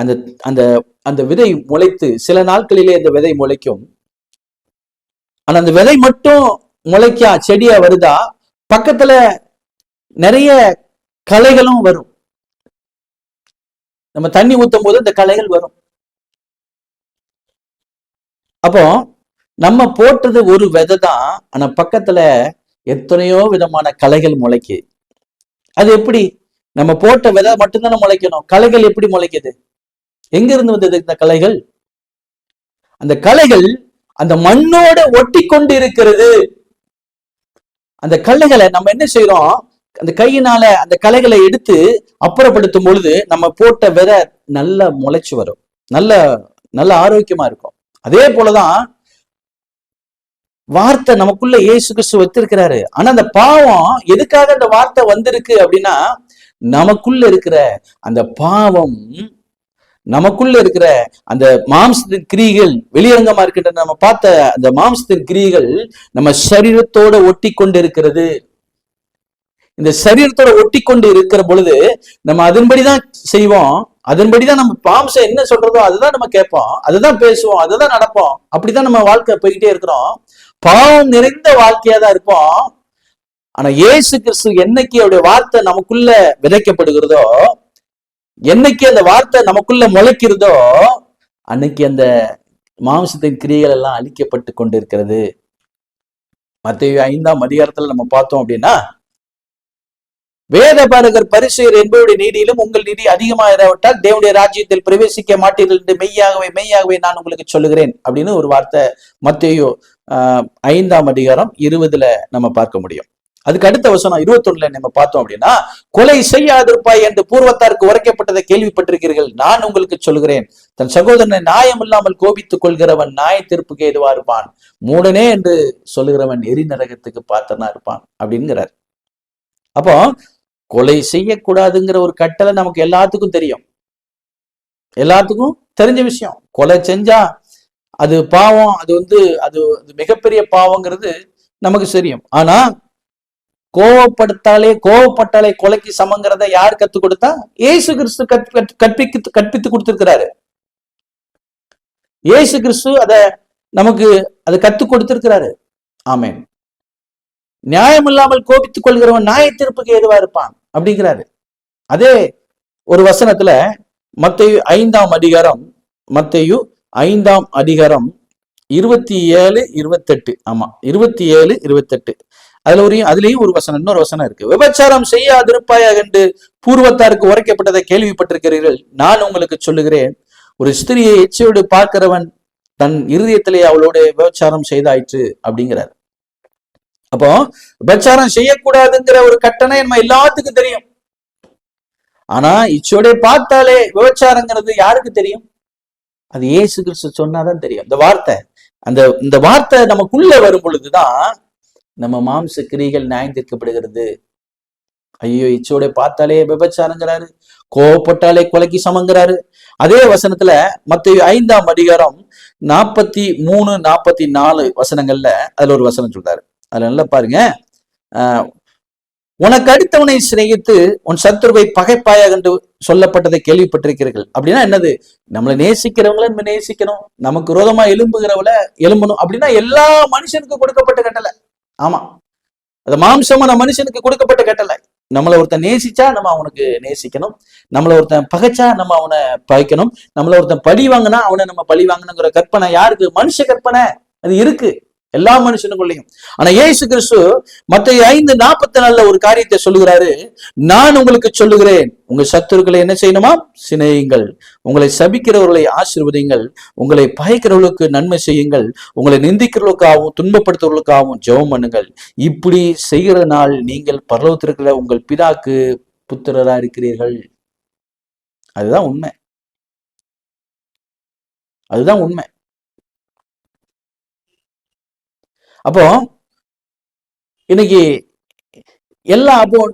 அந்த அந்த அந்த விதை முளைத்து சில நாட்களிலே அந்த விதை முளைக்கும். ஆனா அந்த விதை மட்டும் முளைக்கா செடியா வருதா? பக்கத்துல நிறைய களைகளும் வரும். நம்ம தண்ணி ஊத்தும் போது இந்த களைகள் வரும். அப்போ நம்ம போட்டது ஒரு விதை தான், ஆனா பக்கத்துல எத்தனையோ விதமான களைகள் முளைக்கு. அது எப்படி? நம்ம போட்ட விதை மட்டும்தானே முளைக்கணும், களைகள் எப்படி முளைக்குது? எங்க இருந்து வந்தது இந்த களைகள்? அந்த களைகள் அந்த மண்ணோட ஒட்டி கொண்டு இருக்கிறது. அந்த களைகளை நம்ம என்ன செய்யறோம், அந்த கையினால அந்த களைகளை எடுத்து அப்புறப்படுத்தும் பொழுது நம்ம போட்ட விதை நல்ல முளைச்சு வரும், நல்ல நல்ல ஆரோக்கியமா இருக்கும். அதே போலதான் வார்த்தை நமக்குள்ள இயேசு கிறிஸ்து வைத்திருக்கிறாரு. ஆனா அந்த பாவம் எதுக்காக அந்த வார்த்தை வந்திருக்கு அப்படின்னா, நமக்குள்ள இருக்கிற அந்த பாவம், நமக்குள்ள இருக்கிற அந்த மாம்சத்தின் கிரியைகள், வெளியரங்கமா இருக்கின்ற நம்ம பார்த்த அந்த மாம்சத்தின் கிரியைகள் நம்ம சரீரத்தோட ஒட்டி கொண்டு இருக்கிறது. இந்த சரீரத்தோட ஒட்டி கொண்டு இருக்கிற பொழுது நம்ம அதன்படிதான் செய்வோம், அதன்படிதான் நம்ம மாம்சம் என்ன சொல்றதோ அதுதான் நம்ம கேட்போம், அதுதான் பேசுவோம், அதுதான் நடப்போம். அப்படிதான் நம்ம வாழ்க்கை போய்கிட்டே இருக்கிறோம். பாவம் நிறைந்த வாழ்க்கையா தான் இருப்போம். ஆனா இயேசு கிறிஸ்து என்னைக்கு அவருடைய வார்த்தை நமக்குள்ள விதைக்கப்படுகிறதோ, என்னைக்கு அந்த வார்த்தை நமக்குள்ள முளைக்கிறதோ, அன்னைக்கு அந்த மாம்சத்தின் கிரியைகள் எல்லாம் அழிக்கப்பட்டு கொண்டிருக்கிறது. மத்தேயு 5ஆம் அதிகாரத்துல நம்ம பார்த்தோம் அப்படின்னா, வேத பாரகர் பரிசேயர் என்பவருடைய நீதியிலும் உங்கள் நீதி அதிகமாகிவிட்டால் தேவனுடைய ராஜ்யத்தில் பிரவேசிக்க மாட்டீர்கள் என்று மெய்யாகவே மெய்யாகவே நான் உங்களுக்கு சொல்லுகிறேன் அப்படின்னு ஒரு வார்த்தை மத்தேயு 5ஆம் அதிகாரம் 20 நம்ம பார்க்க முடியும். அதுக்கு அடுத்த வசனம் 21 நம்ம பார்த்தோம் அப்படின்னா, கொலை செய்யாதிருப்பாய் என்று பூர்வத்தாருக்கு உரைக்கப்பட்டதை கேள்விப்பட்டிருக்கிறீர்கள், நான் உங்களுக்கு சொல்கிறேன், தன் சகோதரனை நியாயம் இல்லாமல் கோபித்துக் கொள்கிறவன் நியாய தீர்ப்புக்கு ஏதுவா இருப்பான், மூடனே என்று சொல்லுகிறவன் எரி நரகத்துக்கு பாத்திரனா இருப்பான் அப்படிங்கிறார். அப்போ கொலை செய்யக்கூடாதுங்கிற ஒரு கட்டளை நமக்கு எல்லாத்துக்கும் தெரியும், எல்லாத்துக்கும் தெரிஞ்ச விஷயம். கொலை செஞ்சா அது பாவம், அது மிகப்பெரிய பாவங்கிறது நமக்கு தெரியும். ஆனா கோவப்பட்டாலே கொலைக்கு சமங்கிறத யார் கத்து கொடுத்தா? இயேசு கிறிஸ்து கற்பித்து கொடுத்திருக்கிறாரு. இயேசு கிறிஸ்து நமக்கு அதை கத்து கொடுத்திருக்கிறாரு. ஆமென். நியாயம் இல்லாமல் கோபித்துக் கொள்கிறவன் நியாய தீர்ப்புக்கு ஏதுவா இருப்பான் அப்படிங்கிறாரு. அதே ஒரு வசனத்துல மத்தேயு 5ஆம் அதிகாரம் 27, 28, ஆமா 27, 28 அதுலயும் இன்னொரு வசனம் இருக்கு. விபச்சாரம் செய்யாதிருப்பாயாக என்று பூர்வத்தாருக்கு உரைக்கப்பட்டதை கேள்விப்பட்டிருக்கிறீர்கள், நான் உங்களுக்கு சொல்லுகிறேன், ஒரு ஸ்திரியை எச்சையோடு பார்க்கிறவன் தன் இருதயத்திலே அவளோட விபச்சாரம் செய்தாயிற்று அப்படிங்கிறார். அப்போ விபச்சாரம் செய்யக்கூடாதுங்கிற ஒரு கட்டணை நம்ம எல்லாத்துக்கும் தெரியும். ஆனா இச்சோட பார்த்தாலே விபச்சாரங்கிறது யாருக்கு தெரியும்? அது இயேசு கிறிஸ்து சொன்னாதான் தெரியும். இந்த வார்த்தை நமக்குள்ள வரும் பொழுதுதான் நம்ம மாம்ச கிரிகள் நியாயம் தீர்க்கப்படுகிறது. ஐயோ, இச்சோட பார்த்தாலே விபச்சாரங்கிறாரு, கோவப்பட்டாலே கொலைக்கு சமங்கிறாரு. அதே வசனத்துல மத்தேயு 5ஆம் அதிகாரம் 43, 44 வசனங்கள்ல அதுல ஒரு வசனம் சொல்றாரு. அதுல நல்லா பாருங்க. உனக்கு அடுத்தவனை சிநேகித்து உன் சத்துருவை பகைப்பாயாக என்று சொல்லப்பட்டதை கேள்விப்பட்டிருக்கிறீர்கள். அப்படின்னா என்னது? நம்மளை நேசிக்கிறவங்கள நம்ம நேசிக்கணும், நமக்கு விரோதமா எலும்புகிறவள எலும்பணும். அப்படின்னா எல்லா மனுஷனுக்கு கொடுக்கப்பட்ட கட்டளை. ஆமா, அது மாம்சமான மனுஷனுக்கு கொடுக்கப்பட்ட கட்டளை. நம்மளை ஒருத்தன் நேசிச்சா நம்ம அவனுக்கு நேசிக்கணும், நம்மளை ஒருத்தன் பகைச்சா நம்ம அவனை பகைக்கணும், நம்மளை ஒருத்தன் பழி வாங்கினா அவனை நம்ம பழி வாங்கணுங்கிற கற்பனை யாருக்கு? மனுஷ கற்பனை அது இருக்கு எல்லா மனுஷனுக்குள்ளேயும். ஆனா இயேசு கிறிஸ்து மத்தேயு 5:44 ஒரு காரியத்தை சொல்லுகிறாரு. நான் உங்களுக்கு சொல்லுகிறேன், உங்க சத்துருக்களை என்ன செய்யணுமா? சிநேகியுங்கள், உங்களை சபிக்கிறவர்களை ஆசீர்வதியுங்கள், உங்களை பகைக்கிறவர்களுக்கு நன்மை செய்யுங்கள், உங்களை நிந்திக்கிறவர்களுக்காகவும் துன்பப்படுத்துவர்களுக்காகவும் ஜெபம் பண்ணுங்கள். இப்படி செய்கிற நாள் நீங்கள் பரலோகத்திற்குள்ள உங்கள் பிதாக்கு புத்திரரா இருக்கிறீர்கள். அதுதான் உண்மை, அதுதான் உண்மை. அப்போ இன்னைக்கு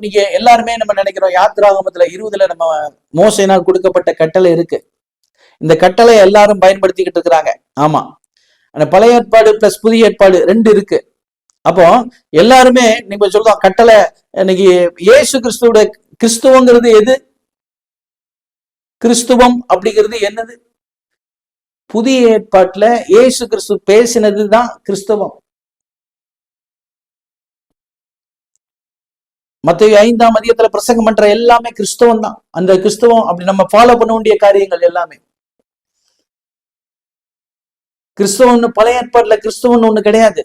நீங்க எல்லாருமே நம்ம நினைக்கிறோம், யாத்திராகமத்துல 20 நம்ம மோசேனால் கொடுக்கப்பட்ட கட்டளை இருக்கு. இந்த கட்டளை எல்லாரும் பயன்படுத்திக்கிட்டு இருக்கிறாங்க. ஆமா, ஆனா பழைய ஏற்பாடு பிளஸ் புதிய ஏற்பாடு 2 இருக்கு. அப்போ எல்லாருமே நீங்க சொல்றோம் கட்டளை. இன்னைக்கு இயேசு கிறிஸ்துவங்கிறது எது? கிறிஸ்துவம் அப்படிங்கிறது என்னது? புதிய ஏற்பாட்டுல இயேசு கிறிஸ்து பேசினதுதான் கிறிஸ்தவம். மத்தேயு 5ஆம் அதிகாரத்துல பிரசங்கம் பண்ற எல்லாமே கிறிஸ்தவம் தான். அந்த கிறிஸ்தவம் அப்படி நம்ம ஃபாலோ பண்ண வேண்டிய காரியங்கள் எல்லாமே. கிறிஸ்தவன் பழைய ஏற்பாட்டுல கிறிஸ்தவன் ஒண்ணு கிடையாது.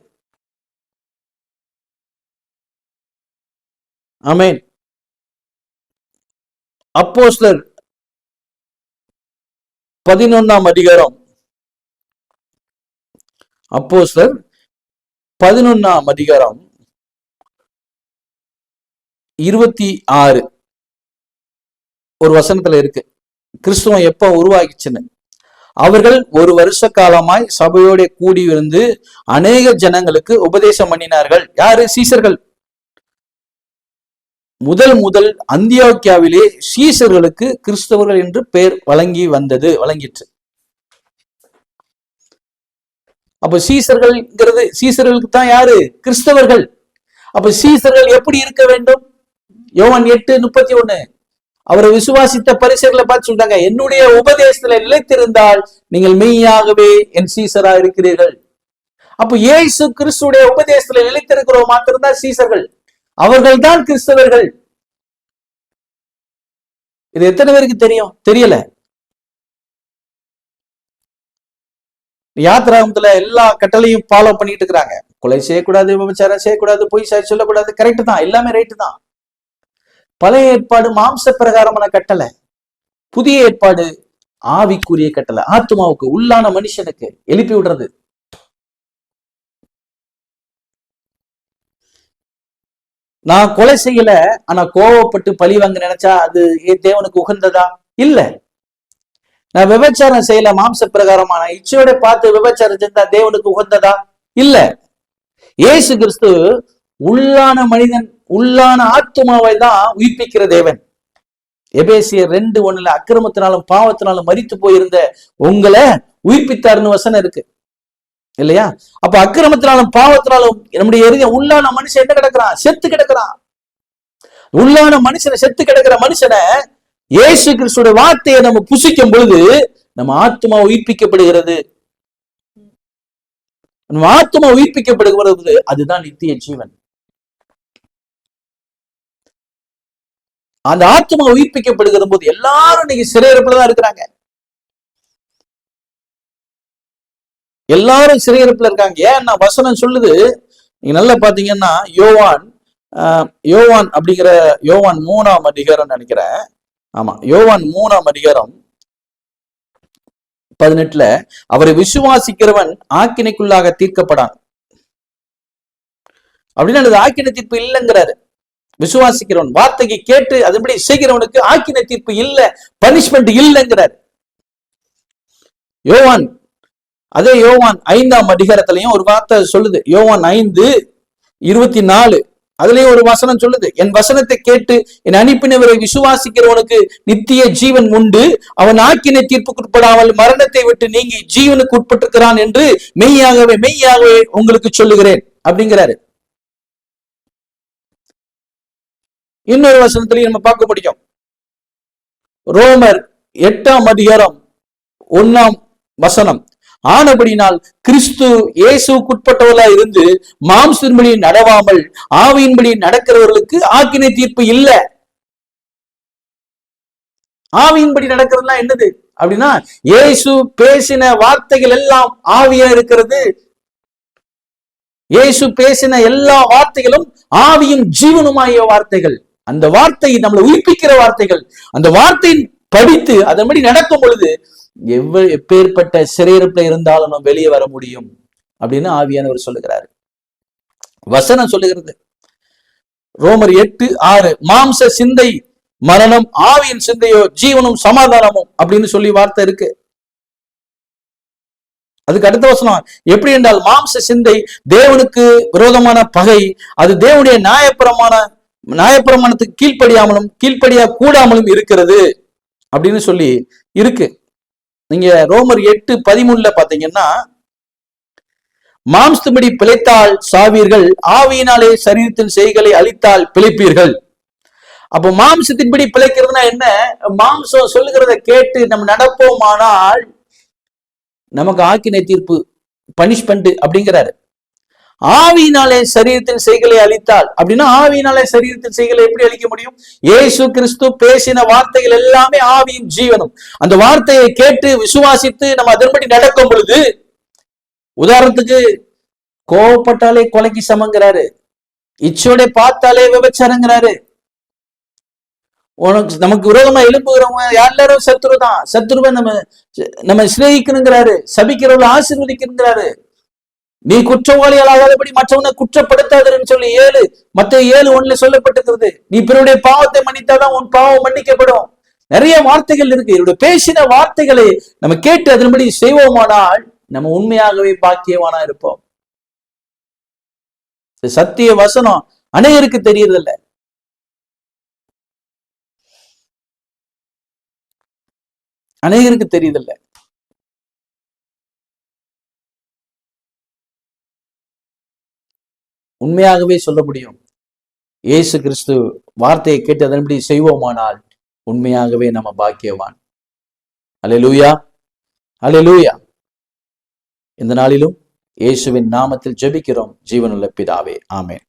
ஆமென். அப்போஸ்தலர் 11ஆம் அதிகாரம், அப்போஸ்தலர் 11ஆம் அதிகாரம் 26 ஒரு வசனத்துல இருக்கு, கிறிஸ்துவம் எப்ப உருவாகிச்சுன்னு. அவர்கள் ஒரு வருஷ காலமாய் சபையோட கூடி இருந்து அநேக ஜனங்களுக்கு உபதேசம் பண்ணினார்கள். யாரு? சீசர்கள். முதல் அந்தியோக்கியாவிலே சீசர்களுக்கு கிறிஸ்தவர்கள் என்று பெயர் வழங்கிற்று. அப்ப சீசர்களுக்கு தான் யாரு? கிறிஸ்தவர்கள். அப்ப சீசர்கள் எப்படி இருக்க வேண்டும்? யோவான் 8:31 அவரை விசுவாசித்த பரிசேயர்களை பார்த்து சொல்றாங்க, என்னுடைய உபதேசத்துல நிலைத்திருந்தால் நீங்கள் மெய்யாகவே என் சீசரா இருக்கிறீர்கள். அப்ப இயேசு கிறிஸ்துடைய உபதேசத்துல நிலைத்திருக்கிறோம் மாத்திரம்தான் சீசர்கள். அவர்கள் தான் கிறிஸ்தவர்கள். இது எத்தனை பேருக்கு தெரியும்? தெரியல. யாத்திராகமத்துல எல்லா கட்டளையும் ஃபாலோ பண்ணிட்டு இருக்கிறாங்க. கொலை செய்யக்கூடாது, விபச்சாரம் செய்யக்கூடாது, பொய் சொல்லக்கூடாது, கரெக்ட் தான், எல்லாமே ரைட்டு தான். பழைய ஏற்பாடு மாம்ச பிரகாரமான கட்டளை, புதிய ஏற்பாடு ஆவிக்குரிய கட்டளை, ஆத்மாவுக்கு, உள்ளான மனுஷனுக்கு எழுப்பி விடுறது. நான் கொலை செய்யல, ஆனா கோவப்பட்டு பழி வாங்க நினைச்சா அது தேவனுக்கு உகந்ததா? இல்ல. நான் விபச்சாரம் செய்யல, மாம்ச பிரகாரமான இச்சையோட பார்த்து விபச்சாரம் செஞ்சா தேவனுக்கு உகந்ததா? இல்ல. இயேசு கிறிஸ்து உள்ளான மனிதன், உள்ளான ஆத்மாவை தான் உயிர்ப்பிக்கிற தேவன். எபேசியர் 2:1 அக்கிரமத்தினாலும் பாவத்தினாலும் மரித்து போயிருந்த உங்களை உயிர்ப்பித்தாருன்னு வசனம் இருக்கு இல்லையா? அப்ப அக்கிரமத்தினாலும் பாவத்தினாலும் நம்முடைய உள்ளான மனுஷன் என்ன கிடக்குறான்? செத்து கிடக்குறான். உள்ளான மனுஷனை, செத்து கிடக்கிற மனுஷனை இயேசு கிறிஸ்துவோட வார்த்தையை நம்ம புசிக்கும் பொழுது நம்ம ஆத்மா உயிர்ப்பிக்கப்படுகிறது. நம்ம ஆத்மா உயிர்ப்பிக்கப்படுகிறது, அதுதான் நித்திய ஜீவன். அந்த ஆத்மா உயிர்ப்பிக்கப்படுகிற போது எல்லாரும் இன்னைக்கு சிறையிருப்புலதான் இருக்கிறாங்க. எல்லாரும் சிறையிருப்புல இருக்காங்க. ஏன்னா வசனம் சொல்லுது, நீங்க நல்லா பாத்தீங்கன்னா யோவான் அப்படிங்கிற யோவான் 3ஆம் அதிகாரம் நினைக்கிறேன். ஆமா, யோவான் 3ஆம் அதிகாரம் 18 அவரை விசுவாசிக்கிறவன் ஆக்கினைக்குள்ளாக தீர்க்கப்படான் அப்படின்னு அது ஆக்கினை தீர்ப்பு இல்லைங்கிறாரு. விசுவாசிக்கிறவன் வார்த்தைக்கு கேட்டு அதன்படி செய்கிறவனுக்கு ஆக்கினை தீர்ப்பு இல்ல, பனிஷ்மெண்ட் இல்லைங்கிறார். அதே யோவான் 5ஆம் அதிகாரத்திலையும் ஒரு வார்த்தை சொல்லுது. யோவான் 5:24 அதுலயும் ஒரு வசனம் சொல்லுது, என் வசனத்தை கேட்டு என் அனுப்பினவரை விசுவாசிக்கிறவனுக்கு நித்திய ஜீவன் உண்டு, அவன் ஆக்கினை தீர்ப்புக்கு உட்படாமல் மரணத்தை விட்டு நீங்கி ஜீவனுக்கு உட்பட்டிருக்கிறான் என்று மெய்யாகவே உங்களுக்கு சொல்லுகிறேன் அப்படிங்கிறாரு. இன்னொரு வசனத்திலையும் நம்ம பார்க்க முடியும். ரோமர் 8ஆம் அதிகாரம் 1ஆம் வசனம், ஆனபடினால் கிறிஸ்து இயேசுக்குட்பட்டவர்களா இருந்து மாம்சத்தின்படி நடவாமல் ஆவியின்படி நடக்கிறவர்களுக்கு ஆக்கினை தீர்ப்பு இல்ல. ஆவியின்படி நடக்கிறதுலாம் என்னது அப்படின்னா, இயேசு பேசின வார்த்தைகள் எல்லாம் ஆவியா இருக்கிறது. இயேசு பேசின எல்லா வார்த்தைகளும் ஆவியும் ஜீவனுமாய வார்த்தைகள். அந்த வார்த்தை நம்மளை உயிர்ப்பிக்கிற வார்த்தைகள். அந்த வார்த்தையின் படித்து அதன்படி நடக்கும் பொழுது எப்பேற்பட்ட சிறையிருப்புல இருந்தாலும் நம்ம வெளியே வர முடியும் அப்படின்னு ஆவியானவர் சொல்லுகிறாரு. வசனம் சொல்லுகிறது ரோமர் 8:6 மாம்ச சிந்தை மரணம், ஆவியின் சிந்தையோ ஜீவனும் சமாதானமும் அப்படின்னு சொல்லி வார்த்தை இருக்கு. அதுக்கு அடுத்த வசனம் எப்படி என்றால், மாம்ச சிந்தை தேவனுக்கு விரோதமான பகை, அது தேவனுடைய நியாயப்பிரமாணத்துக்கு கீழ்ப்படியா கூடாமலும் இருக்கிறது அப்படின்னு சொல்லி இருக்கு. நீங்க ரோமர் 8:13 பாத்தீங்கன்னா, மாம்சத்தின்படி பிழைத்தால் சாவீர்கள், ஆவியினாலே சரீரத்தின் செய்களை அழித்தால் பிழைப்பீர்கள். அப்போ மாம்சத்தின்படி பிழைக்கிறதுனா என்ன? மாம்சம் சொல்லுகிறத கேட்டு நம்ம நடப்போமானால் நமக்கு ஆக்கினை தீர்ப்பு, பனிஷ்மெண்ட் அப்படிங்கிறாரு. ஆவியினாலே சரீரத்தின் செய்களை அழித்தால் அப்படின்னா, ஆவியினாலே சரீரத்தின் செய்களை எப்படி அழிக்க முடியும்? இயேசு கிறிஸ்து பேசின வார்த்தைகள் எல்லாமே ஆவியின் ஜீவனும். அந்த வார்த்தையை கேட்டு விசுவாசித்து நம்ம அதன்படி நடக்கும் பொழுது உதாரணத்துக்கு கோவப்பட்டாலே கொலைக்கு சமங்கிறாரு, இச்சோட பார்த்தாலே விபச்சாரங்கிறாரு. உனக்கு நமக்கு விரோதமா எழுப்புகிறவங்க எல்லாரும் சத்ரு தான். சத்ருவை நம்ம சிநேகிக்கணுங்கிறாரு, சபிக்கிறவங்களை ஆசீர்வதிக்கணுங்கிறாரு. நீ குற்றவாளிகள் ஆகாதபடி மற்றவனை குற்றப்படுத்தாதுன்னு சொல்லி 7:1 சொல்லப்பட்டிருக்கிறது. நீ பிறருடைய பாவத்தை மன்னித்தாதான் உன் பாவம் மன்னிக்கப்படும். நிறைய வார்த்தைகள் இருக்கு. இவருடைய பேசின வார்த்தைகளை நம்ம கேட்டு அதன்படி செய்வோமானால் நம்ம உண்மையாகவே பாக்கியவானா இருப்போம். சத்திய வசனம் அநேகருக்கு தெரியறதில்ல. அநேகருக்கு தெரியுதில்லை. உண்மையாகவே சொல்ல முடியும். இயேசு கிறிஸ்து வார்த்தையை கேட்டு அதன்படி செய்வோமானால் உண்மையாகவே நம்ம பாக்கியவான். அல்லேலூயா, அல்லேலூயா. இந்த நாளிலும் இயேசுவின் நாமத்தில் ஜெபிக்கிறோம் ஜீவனுள்ள பிதாவே, ஆமென்.